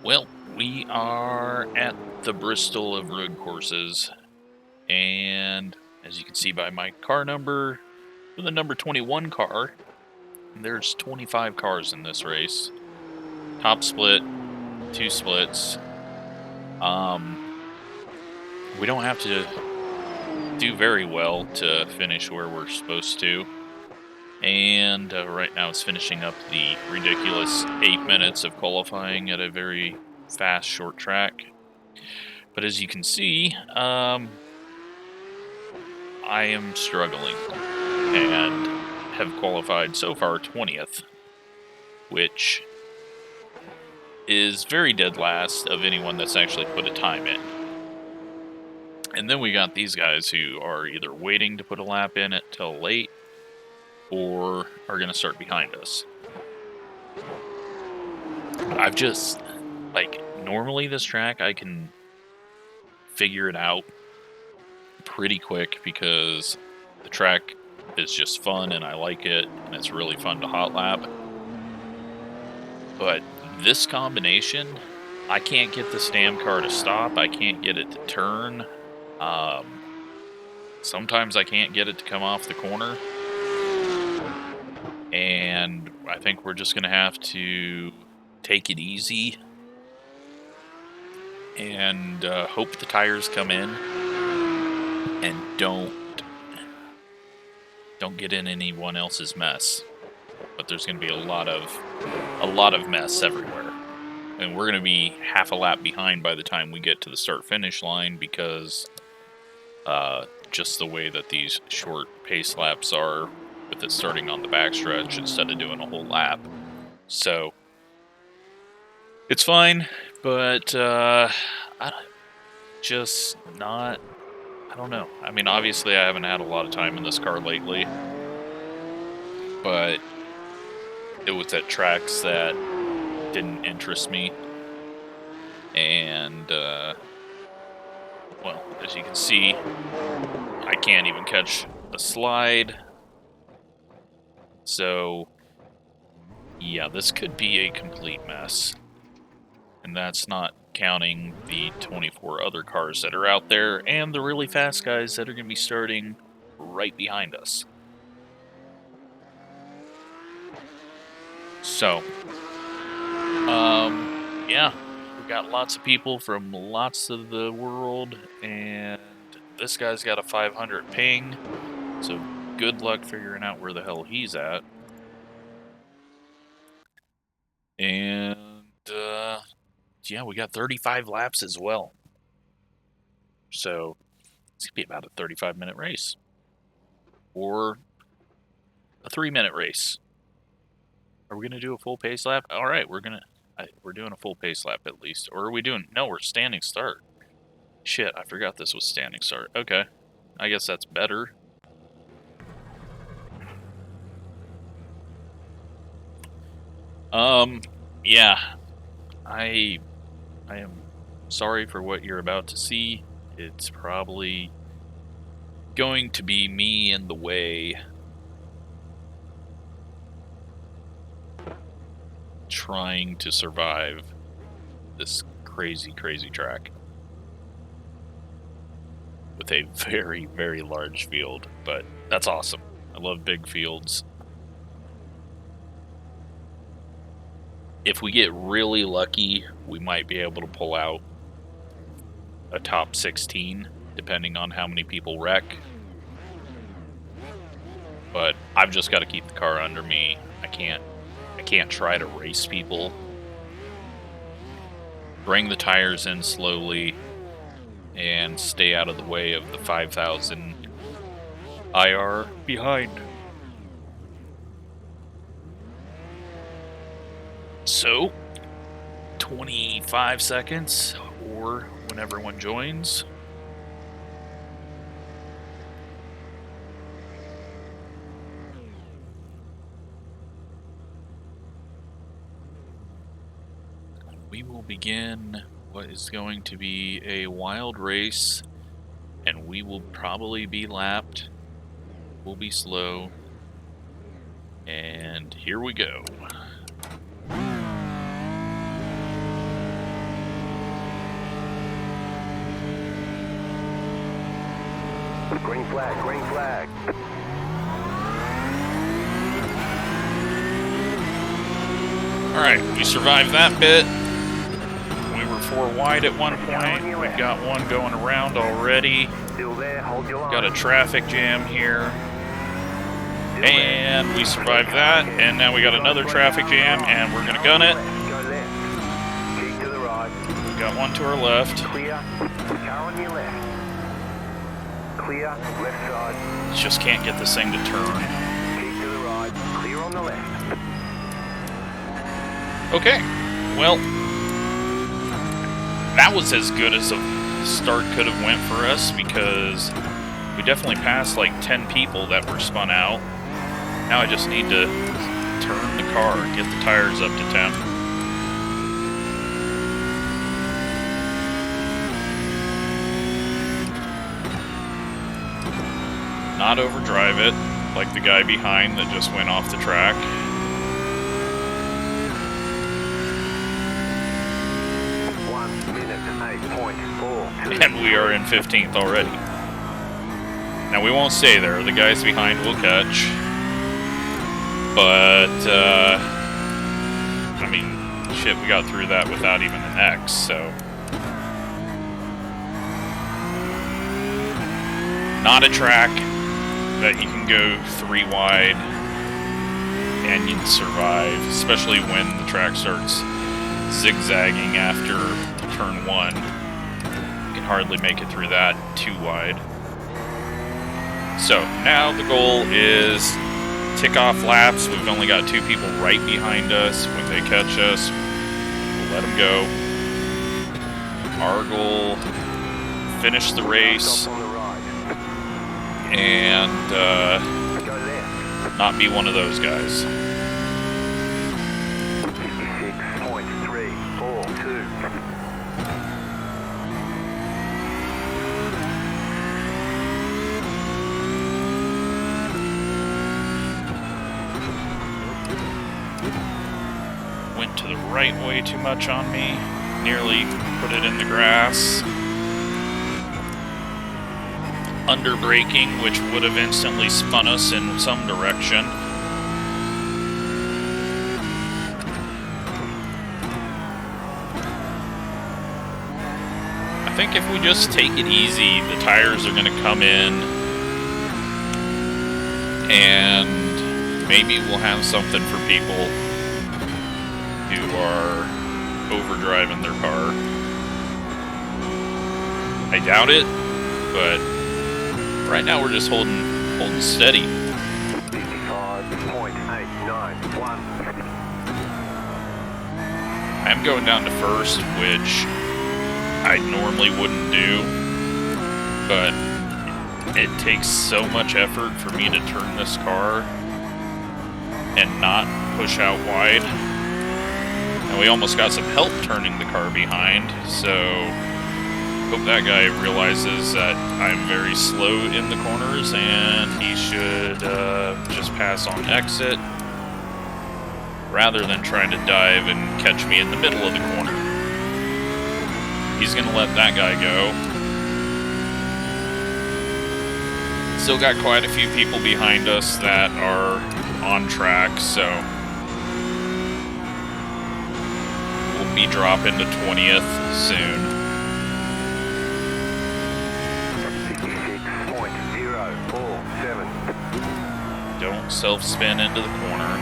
Well, we are at the Bristol of road courses, and as you can see by my car number, for the number 21 car, there's 25 cars in this race. Top split, 2 splits. We don't have to do very well to finish where we're supposed to. And right now it's finishing up the ridiculous 8 minutes of qualifying at a very fast short track. But as you can see, I am struggling and have qualified so far 20th, which is very dead last of anyone that's actually put a time in. And then we got these guys who are either waiting to put a lap in it till late or are going to start behind us. I've just, normally this track I can figure it out pretty quick because the track is just fun and I like it and it's really fun to hot lap. But this combination, I can't get the stam car to stop. I can't get it to turn. Sometimes I can't get it to come off the corner. And I think we're just going to have to take it easy and hope the tires come in and don't get in anyone else's mess. But there's going to be a lot of mess everywhere. And we're going to be half a lap behind by the time we get to the start-finish line because just the way that these short pace laps are, with it starting on the backstretch instead of doing a whole lap. So, it's fine, but I don't know. I mean, obviously I haven't had a lot of time in this car lately, but it was at tracks that didn't interest me. And, well, as you can see, I can't even catch a slide. So, yeah, this could be a complete mess. And that's not counting the 24 other cars that are out there and the really fast guys that are going to be starting right behind us. So, yeah, we've got lots of people from lots of the world, and this guy's got a 500 ping, so good luck figuring out where the hell he's at. And, yeah, we got 35 laps as well. So, it's going to be about a 35-minute race. Or a 3-minute race. Are we going to do a full pace lap? All right, we're doing a full pace lap at least. Or are we doing... No, we're standing start. Shit, I forgot this was standing start. Okay. I guess that's better. Yeah. I am sorry for what you're about to see. It's probably going to be me in the way trying to survive this crazy, crazy track with a very, very large field, but that's awesome. I love big fields. If we get really lucky, we might be able to pull out a top 16, depending on how many people wreck. But I've just got to keep the car under me. I can't try to race people. Bring the tires in slowly and stay out of the way of the 5,000 IR behind. So, 25 seconds, or when everyone joins. We will begin what is going to be a wild race, and we will probably be lapped. We'll be slow. And here we go. Green flag, green flag. Alright, we survived that bit. We were 4 wide at one point. We've got one going around already. Still there, hold your line. Got a traffic jam here. And we survived that, and now we got another traffic jam, and we're gonna gun it. Go left. Keep to the right. We got one to our left. Clear. Car on your left. Clear. Left side. Just can't get this thing to turn. Keep to the right. Clear on the left. Okay, well, that was as good as a start could have went for us, because we definitely passed like 10 people that were spun out. Now I just need to turn the car and get the tires up to temp. Not overdrive it, like the guy behind that just went off the track. 1 minute, 8.42. And we are in 15th already. Now we won't stay there, the guys behind will catch. But, I mean, shit, we got through that without even an X, so. Not a track that you can go 3 wide and you'd survive, especially when the track starts zigzagging after turn 1. You can hardly make it through that 2 wide. So, now the goal is tick off laps. We've only got 2 people right behind us. When they catch us, we'll let them go. Our goal, finish the race and not be one of those guys. 56.342. Went to the right way too much on me. Nearly put it in the grass. Under braking, which would have instantly spun us in some direction. I think if we just take it easy, the tires are going to come in, and maybe we'll have something for people who are overdriving their car. I doubt it, but right now we're just holding steady. 55.891. I'm going down to first, which I normally wouldn't do, but it takes so much effort for me to turn this car and not push out wide. And we almost got some help turning the car behind, so hope that guy realizes that I'm very slow in the corners and he should just pass on exit rather than trying to dive and catch me in the middle of the corner. He's going to let that guy go. Still got quite a few people behind us that are on track, so we'll be dropping to 20th soon. 56.047. Don't self-spin into the corner.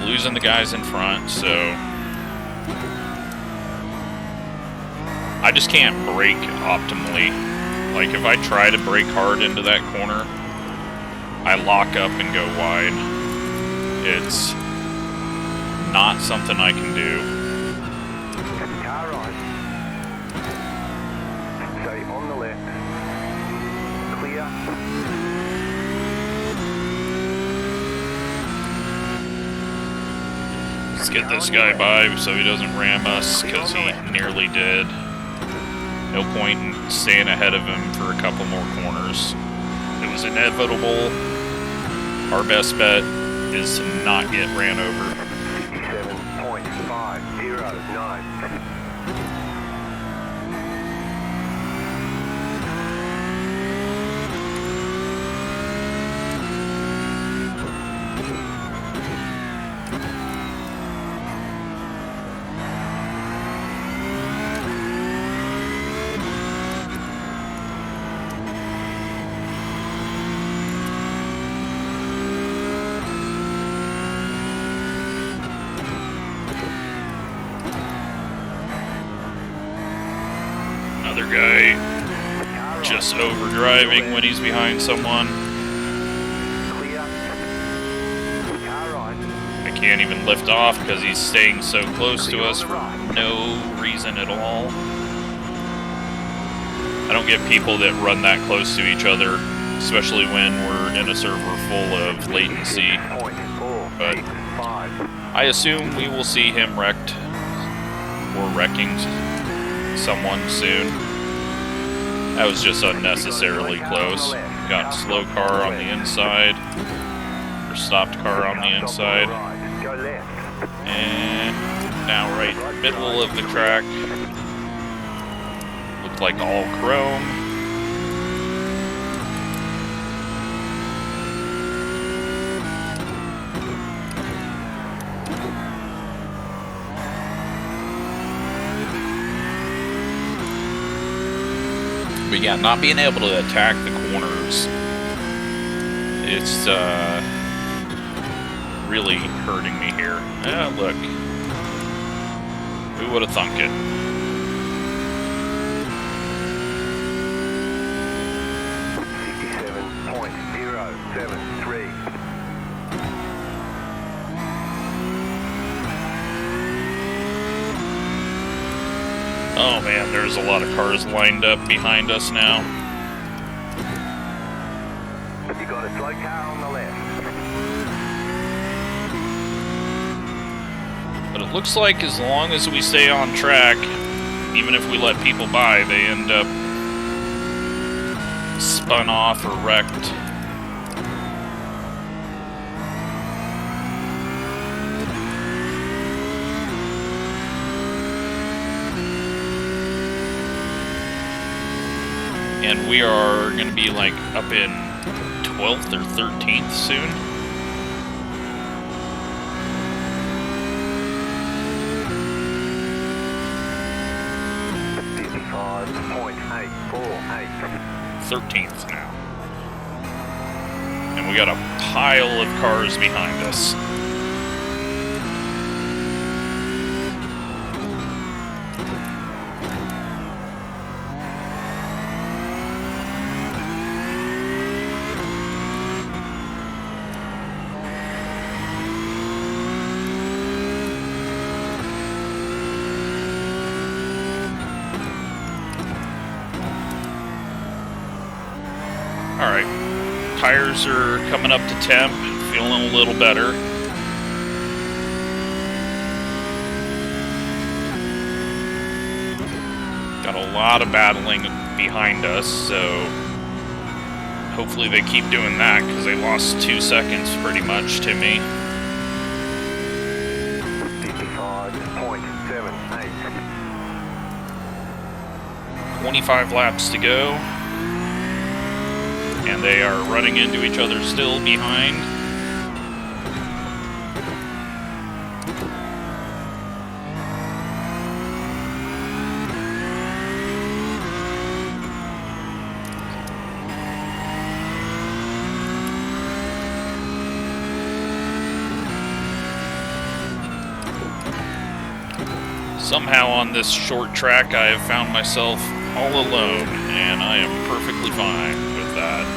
Losing the guys in front, so I just can't brake optimally. Like, if I try to brake hard into that corner, I lock up and go wide. It's not something I can do. Car right. Stay on the left. Clear. Let's get this guy by so he doesn't ram us, because he nearly did. No point in staying ahead of him for a couple more corners. It was inevitable. Our best bet is to not get ran over. 57.509. guy just overdriving when he's behind someone. Clear. Car right. I can't even lift off because he's staying so close to us for no reason at all. I don't get people that run that close to each other, especially when we're in a server full of latency. But I assume we will see him wrecked or wrecking someone soon. That was just unnecessarily close. Got slow car on the inside, or stopped car on the inside. And now right middle of the track. Looked like all chrome. But yeah, not being able to attack the corners, it's really hurting me here. Look. Who would have thunk it? Oh man, there's a lot of cars lined up behind us now. You got a slow car on the left. But it looks like as long as we stay on track, even if we let people by, they end up spun off or wrecked. And we are going to be like up in 12th or 13th soon. .848. 13th now. And we got a pile of cars behind us. Alright, tires are coming up to temp, feeling a little better. Got a lot of battling behind us, so hopefully they keep doing that, because they lost 2 seconds pretty much to me. 55.78. 25 laps to go. And they are running into each other still behind. Somehow on this short track I have found myself all alone, and I am perfectly fine with that.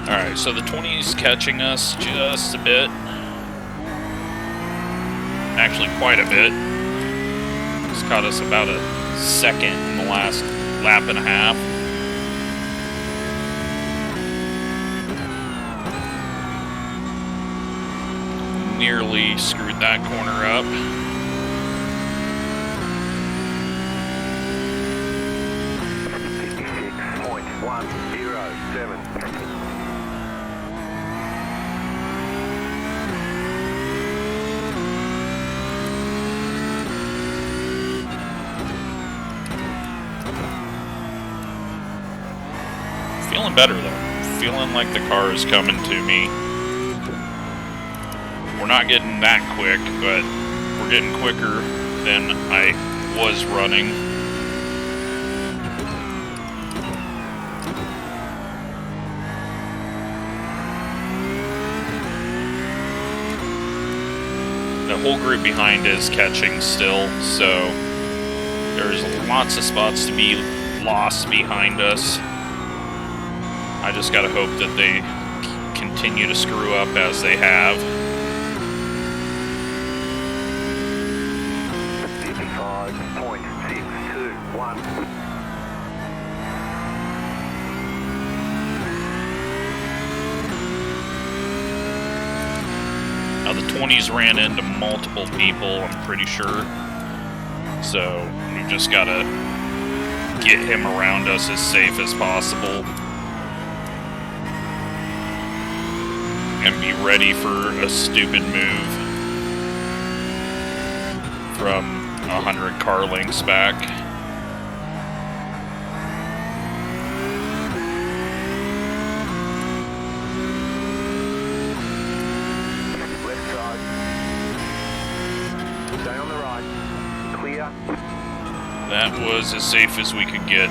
Alright, so the 20's catching us just a bit. Actually, quite a bit. It's caught us about a second in the last lap and a half. Nearly screwed that corner up. feeling better though. Feeling like the car is coming to me. We're not getting that quick, but we're getting quicker than I was running. The whole group behind is catching still, so there's lots of spots to be lost behind us. I just gotta hope that they continue to screw up as they have. 55.621. Now the 20s ran into multiple people, I'm pretty sure. So we've just gotta get him around us as safe as possible. And be ready for a stupid move from 100 car lengths back. Left side. Stay on the right. Clear. That was as safe as we could get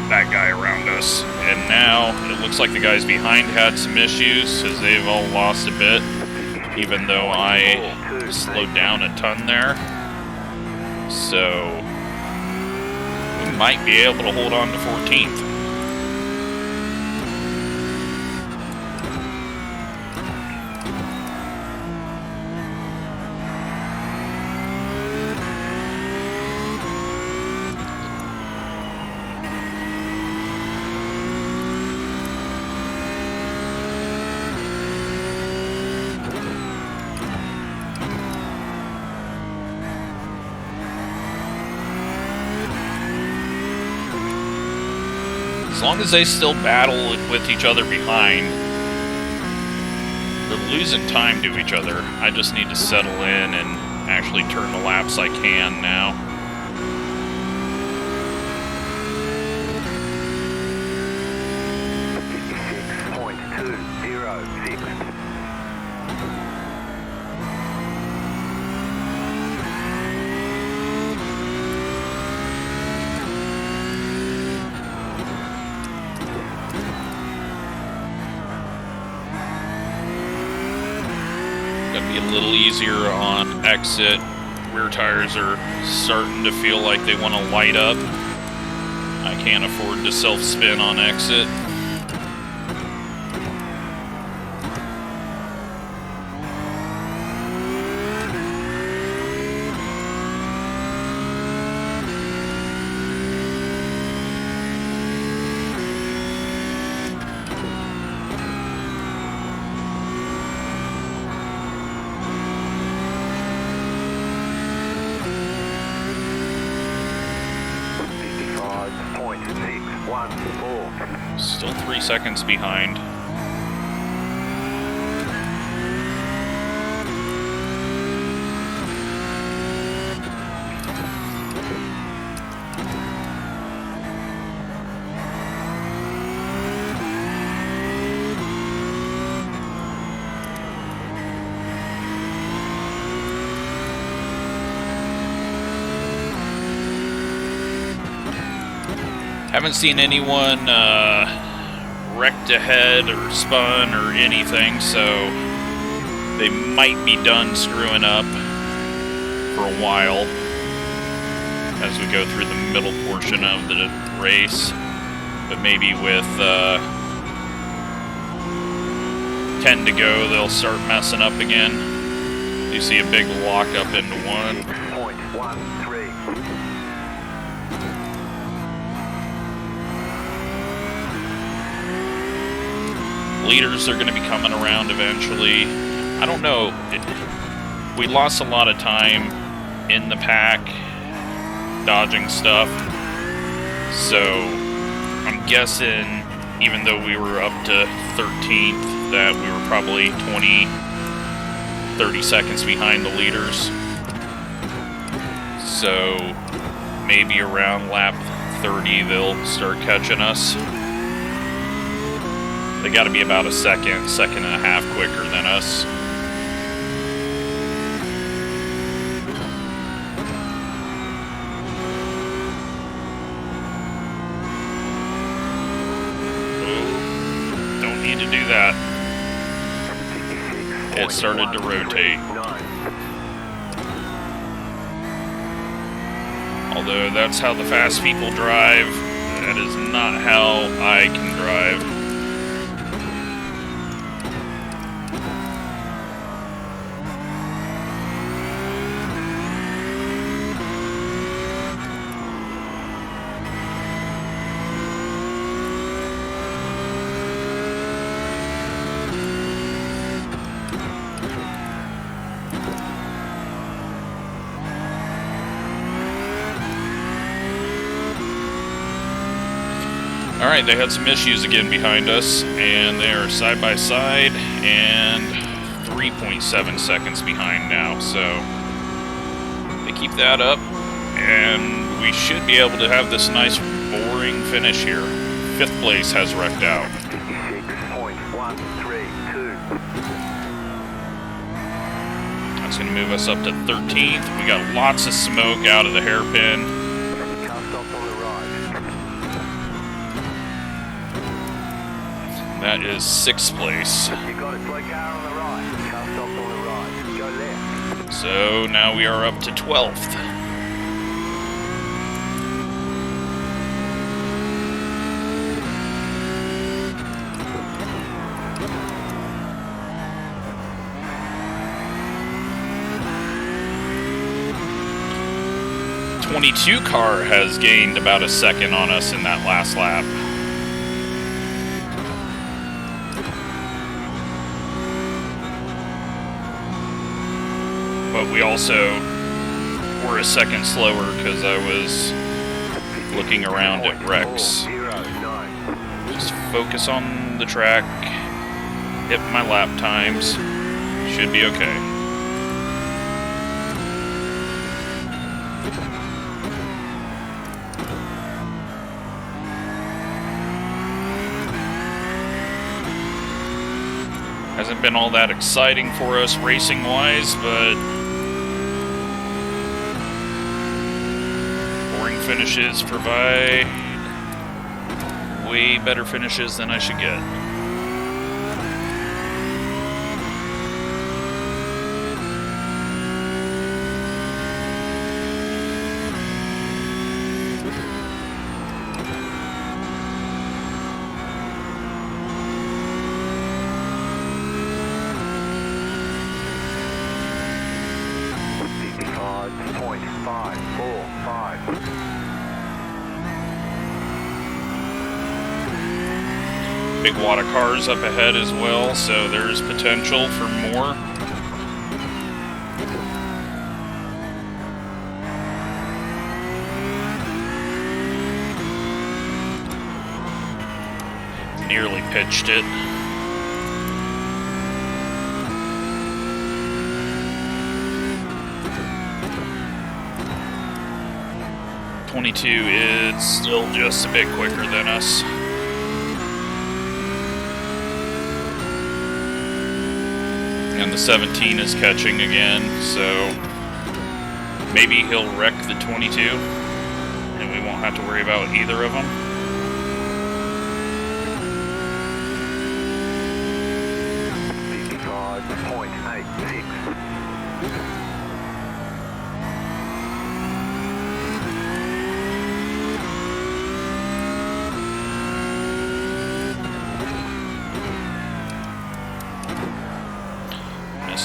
that guy around us. And now it looks like the guys behind had some issues because they've all lost a bit, even though I slowed down a ton there. So we might be able to hold on to 14th. As long as they still battle with each other behind, they're losing time to each other. I just need to settle in and actually turn the laps I can now. Be a little easier on exit. Rear tires are starting to feel like they want to light up. I can't afford to self-spin on exit. Still 3 seconds behind. Haven't seen anyone wrecked ahead or spun or anything, so they might be done screwing up for a while as we go through the middle portion of the race. But maybe with 10 to go, they'll start messing up again. You see a big lock up into one. 6.13. Leaders are going to be coming around eventually. I don't know. We lost a lot of time in the pack dodging stuff. So I'm guessing, even though we were up to 13th, that we were probably 20, 30 seconds behind the leaders. So maybe around lap 30 they'll start catching us. They got to be about a second and a half quicker than us. Don't need to do that. It started to rotate. Although that's how the fast people drive, that is not how I can drive. Alright, they had some issues again behind us, and they are side by side and 3.7 seconds behind now, so they keep that up, and we should be able to have this nice boring finish here. 5th place has wrecked out. 56.132. That's going to move us up to 13th. We got lots of smoke out of the hairpin. That is 6th place. You got it, slow car on the right. Car stopped on the right. Go left. So now we are up to 12th. '22 car has gained about a second on us in that last lap. But we also were a second slower because I was looking around at wrecks. Just focus on the track, hit my lap times, should be okay. Hasn't been all that exciting for us racing-wise, but boring finishes provide way better finishes than I should get. Big wad of cars up ahead as well, so there's potential for more. Nearly pitched it. '22 is still just a bit quicker than us. And the 17 is catching again, so maybe he'll wreck the 22, and we won't have to worry about either of them.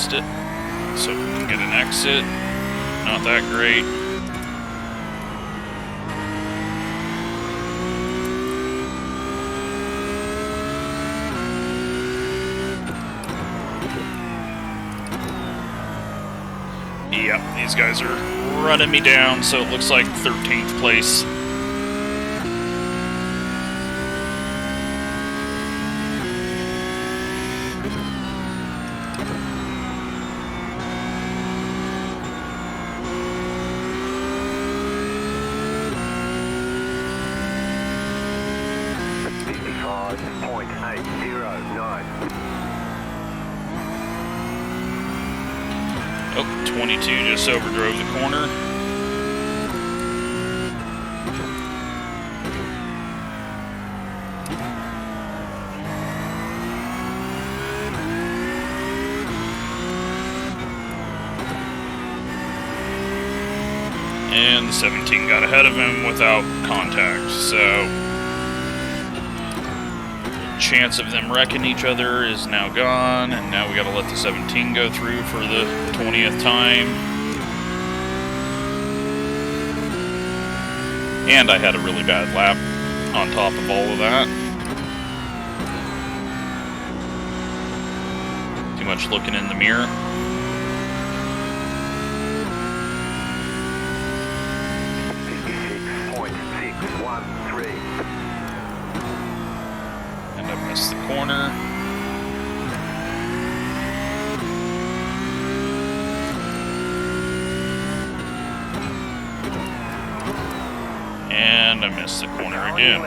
It, so we can get an exit. Not that great. Yep, these guys are running me down, so it looks like 13th place. Oh, 22 just overdrove the corner. And the 17 got ahead of him without contact, so chance of them wrecking each other is now gone, and now we gotta let the 17 go through for the 20th time. And I had a really bad lap on top of all of that. Too much looking in the mirror. And I missed the corner. And I missed the corner again.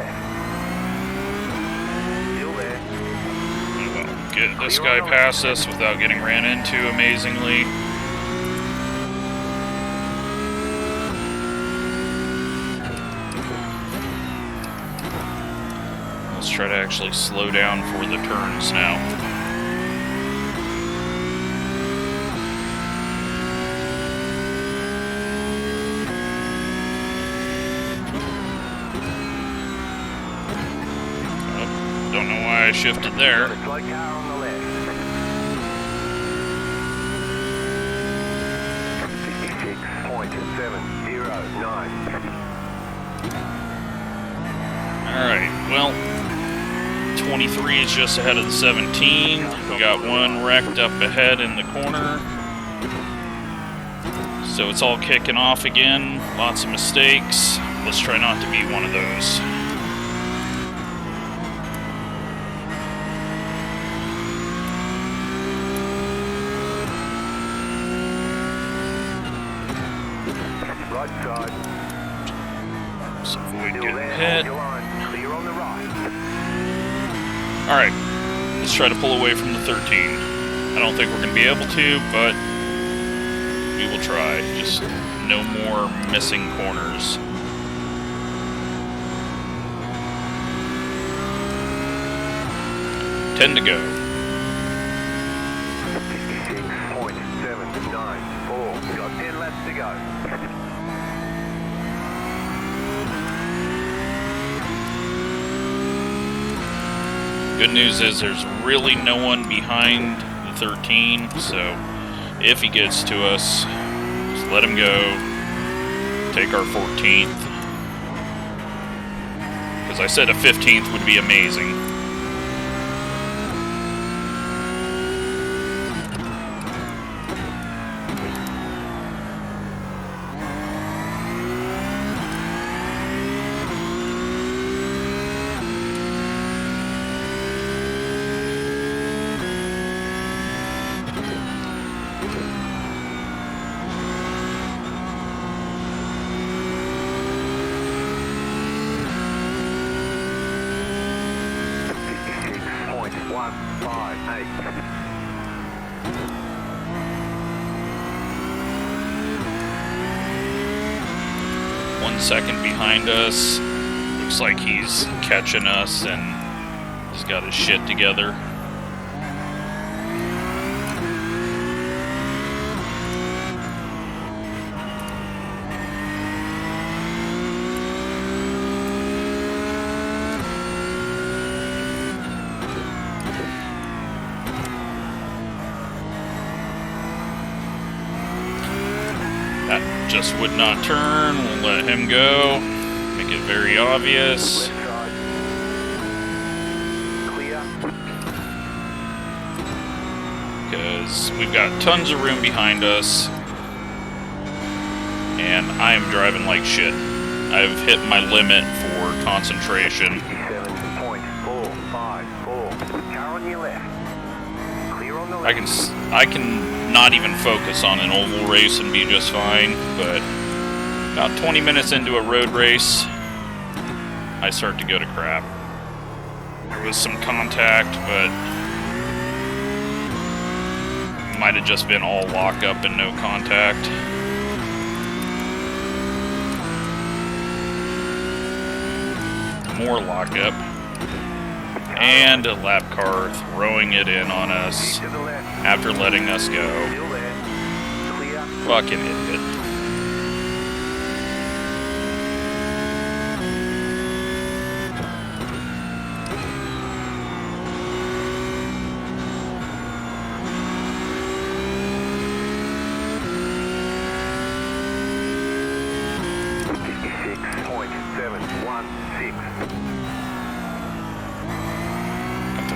Well, get this guy past us without getting ran into amazingly. Let's try to actually slow down for the turns now. Oh, don't know why I shifted there. Alright, well, 23 is just ahead of the 17. We got one wrecked up ahead in the corner. So it's all kicking off again. Lots of mistakes. Let's try not to be one of those. Right side. So avoid getting hit. Alright, let's try to pull away from the 13. I don't think we're going to be able to, but we will try. Just no more missing corners. Ten to go. 56.794. We've got 10 laps to go. Good news is there's really no one behind the 13, so if he gets to us, just let him go. Take our 14th. Because I said a 15th would be amazing. Second behind us. Looks like he's catching us and he's got his shit together. That just would not turn. We'll let him go. Make it very obvious. Because we've got tons of room behind us. And I am driving like shit. I've hit my limit for concentration. 57.454. Car on your left. Clear on the I can not even focus on an oval race and be just fine, but about 20 minutes into a road race, I start to go to crap. There was some contact, but might have just been all lockup and no contact. More lockup. And a lap car throwing it in on us after letting us go. Fucking idiot.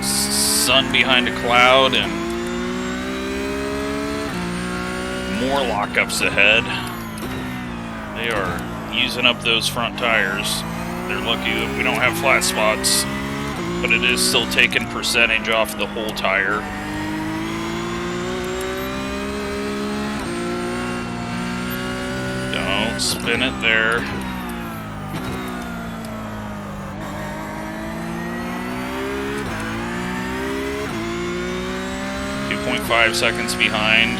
Sun behind a cloud and more lockups ahead. They are using up those front tires. They're lucky that we don't have flat spots, but it is still taking percentage off the whole tire. Don't spin it there. 2.5 seconds behind.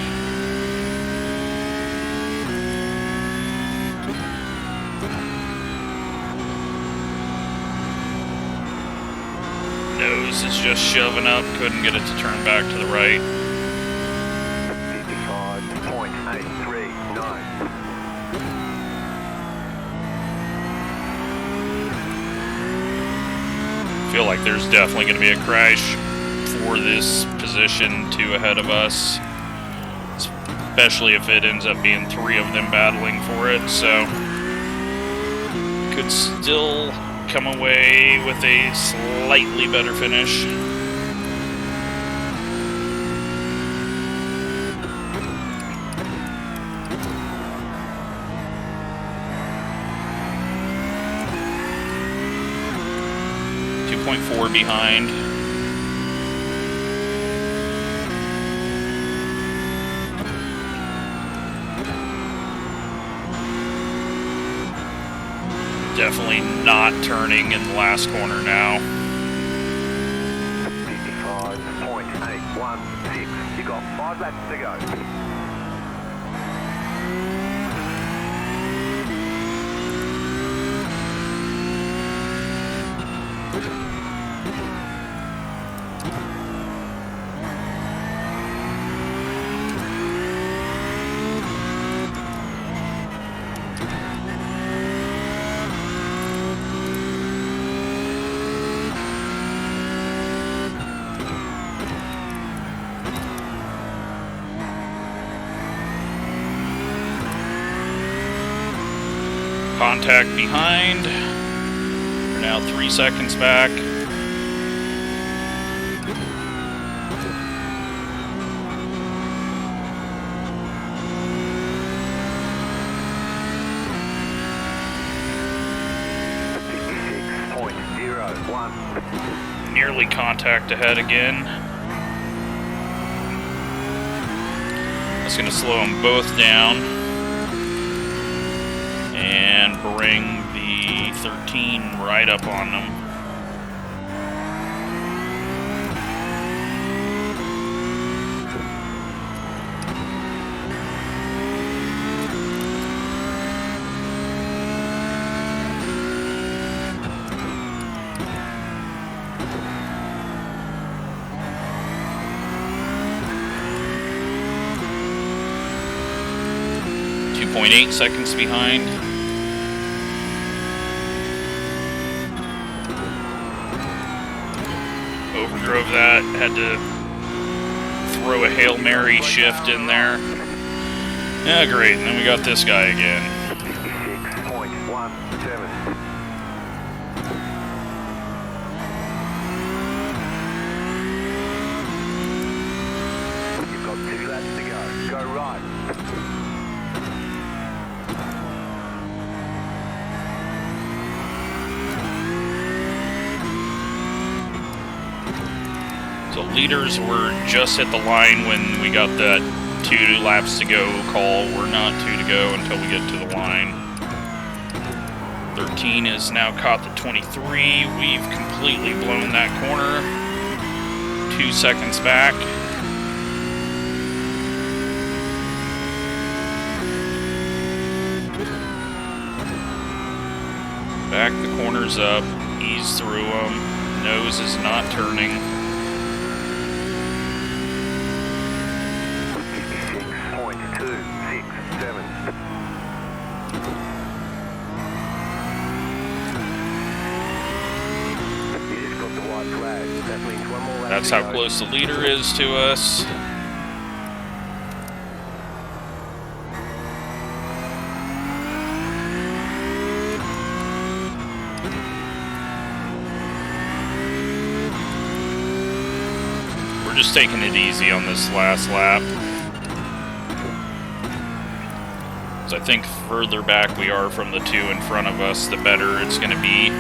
Nose is just shoving up, couldn't get it to turn back to the right. 55.839. Feel like there's definitely going to be a crash for this position 2 ahead of us, especially if it ends up being 3 of them battling for it, so could still come away with a slightly better finish. .4 behind. Definitely not turning in the last corner now. 55.816. You got 5 laps to go. Contact behind. We're now 3 seconds back. Nearly contact ahead again. That's going to slow them both down and bring the 13 right up on them. .8 seconds behind. Overdrove that, had to throw a Hail Mary shift in there. Yeah, great, and then we got this guy again. 56.17. You've got 2 laps to go. Go right. So leaders were just at the line when we got that 2 laps to go call. We're not 2 to go until we get to the line. 13 is now caught the 23. We've completely blown that corner. 2 seconds back. tires up, ease through them, nose is not turning. 56.267. You just got the white flag. That means one more lap. That's how close the leader is to us. We're just taking it easy on this last lap. So I think further back we are from the two in front of us, the better it's going to be.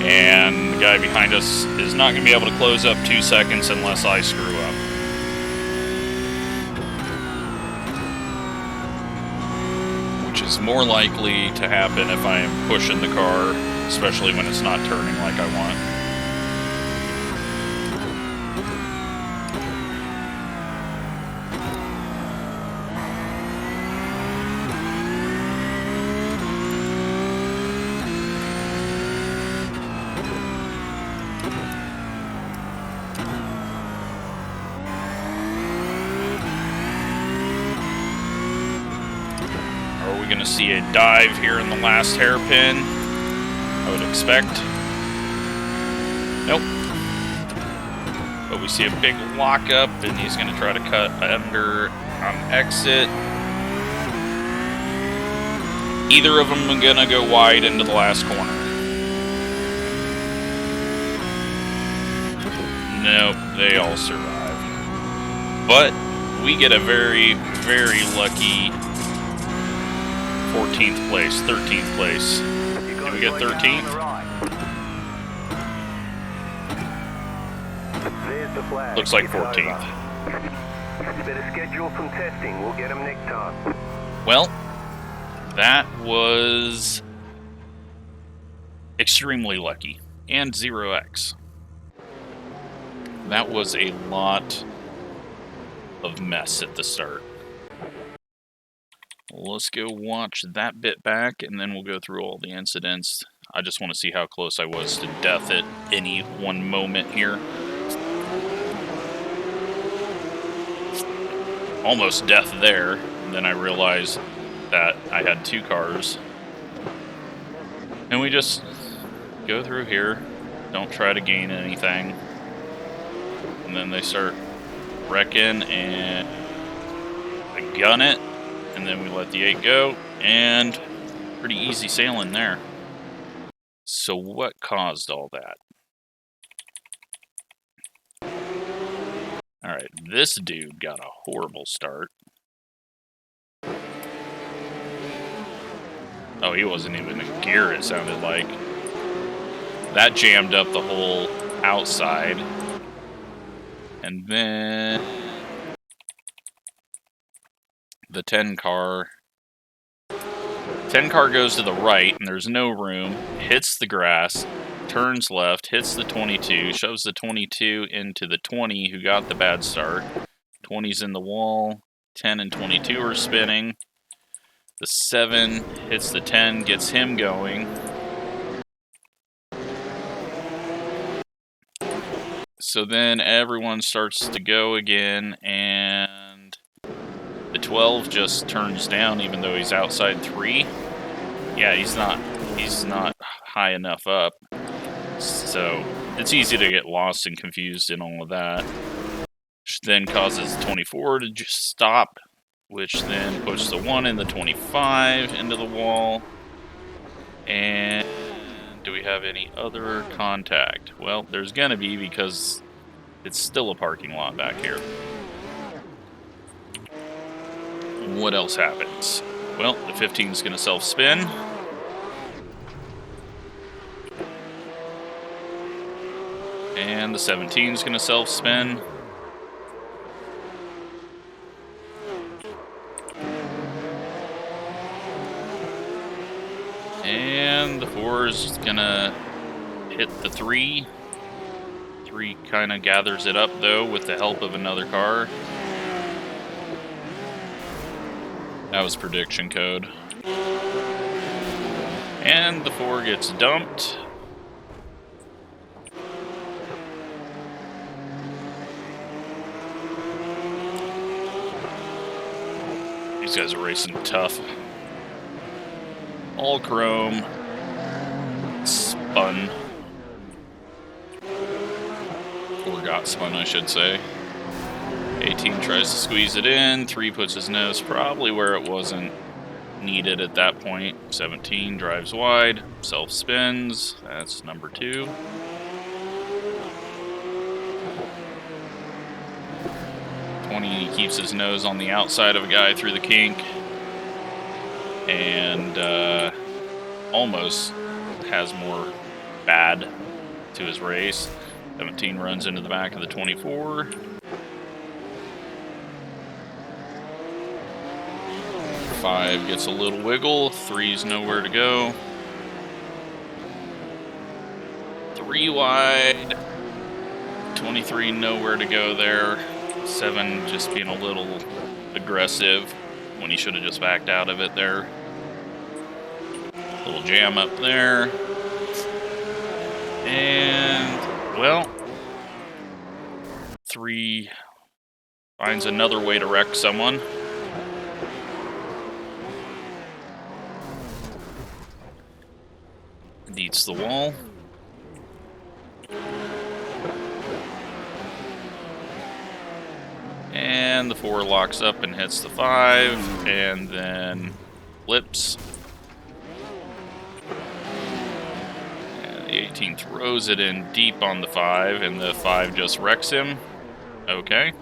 And the guy behind us is not going to be able to close up 2 seconds unless I screw up. Which is more likely to happen if I am pushing the car, especially when it's not turning like I want. See a dive here in the last hairpin, I would expect. Nope. But we see a big lockup, and he's going to try to cut under on exit. Either of them are going to go wide into the last corner. Nope, they all survive. But we get a very, very lucky 14th place, 13th place. Did we get 13th? Looks like 14th. Better schedule some testing. We'll get them next time. Well, that was extremely lucky. And 0x. That was a lot of mess at the start. Let's go watch that bit back, and then we'll go through all the incidents. I just want to see how close I was to death at any one moment here. Almost death there, and then I realized that I had 2 cars. And we just go through here, don't try to gain anything. And then they start wrecking, and I gun it. And then we let the 8 go, and pretty easy sailing there. So what caused all that? Alright, this dude got a horrible start. Oh, he wasn't even in gear, it sounded like. That jammed up the whole outside. And then the 10 car goes to the right, and there's no room, hits the grass, turns left, hits the 22, shoves the 22 into the 20 who got the bad start. 20's in the wall, 10 and 22 are spinning. The 7 hits the 10, gets him going. So then everyone starts to go again, and the 12 just turns down even though he's outside 3. Yeah, he's not high enough up. So it's easy to get lost and confused in all of that. Which then causes the 24 to just stop, which then puts the 1 and the 25 into the wall. And do we have any other contact? Well, there's gonna be, because it's still a parking lot back here. What else happens? Well, the 15 is gonna self-spin. And the 17 is gonna self-spin. And the 4 is gonna hit the 3. 3 kind of gathers it up, though, with the help of another car. That was prediction code. And the 4 gets dumped. These guys are racing tough. All chrome. Spun. Or got spun, I should say. 18 tries to squeeze it in. 3 puts his nose probably where it wasn't needed at that point. 17 drives wide. Self-spins. That's number 2. 20 keeps his nose on the outside of a guy through the kink. And almost has more bad to his race. 17 runs into the back of the 24. 5 gets a little wiggle. 3's nowhere to go. 3 wide. 23 nowhere to go there. 7 just being a little aggressive when he should have just backed out of it there. Little jam up there. And, well, 3 finds another way to wreck someone. Eats the wall. And the 4 locks up and hits the 5, and then flips. And the 18 throws it in deep on the 5, and the 5 just wrecks him. Okay.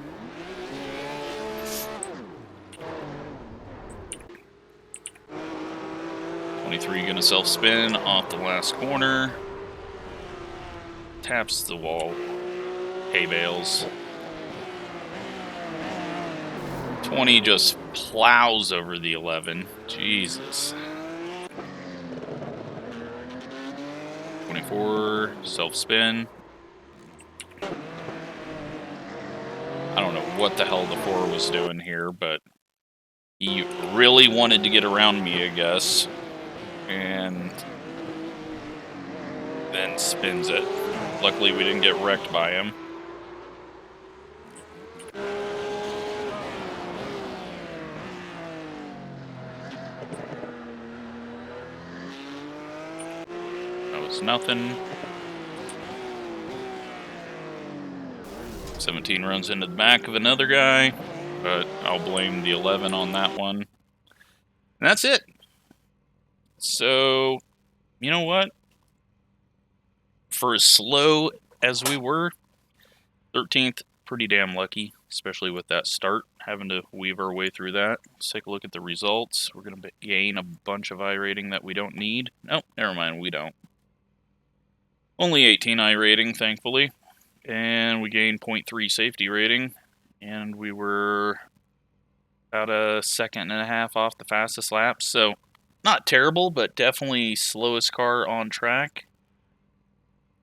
Gonna self-spin off the last corner. Taps the wall. Hay bales. 20 just plows over the 11. Jesus. 24 self-spin. I don't know what the hell the 4 was doing here, but he really wanted to get around me, I guess. And then spins it. Luckily, we didn't get wrecked by him. That was nothing. 17 runs into the back of another guy, but I'll blame the 11 on that one. And that's it. So, you know what? For as slow as we were, 13th, pretty damn lucky, especially with that start, having to weave our way through that. Let's take a look at the results. We're going to gain a bunch of iRating that we don't need. Nope, never mind, we don't. Only 18 iRating, thankfully. And we gained 0.3 safety rating. And we were about a second and a half off the fastest lap, so not terrible, but definitely slowest car on track.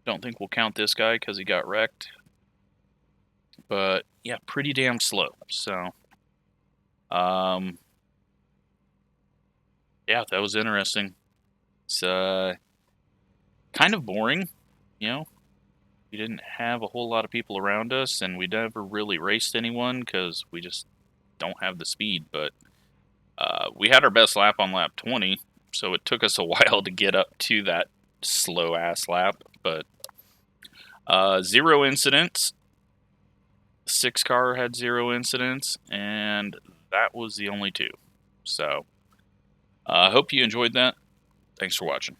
Don't think we'll count this guy because he got wrecked. But, yeah, pretty damn slow. So, yeah, that was interesting. It's kind of boring, you know. We didn't have a whole lot of people around us, and we never really raced anyone because we just don't have the speed, but we had our best lap on lap 20, so it took us a while to get up to that slow-ass lap, but 0 incidents. 6 car had 0 incidents, and that was the only 2. So, I hope you enjoyed that. Thanks for watching.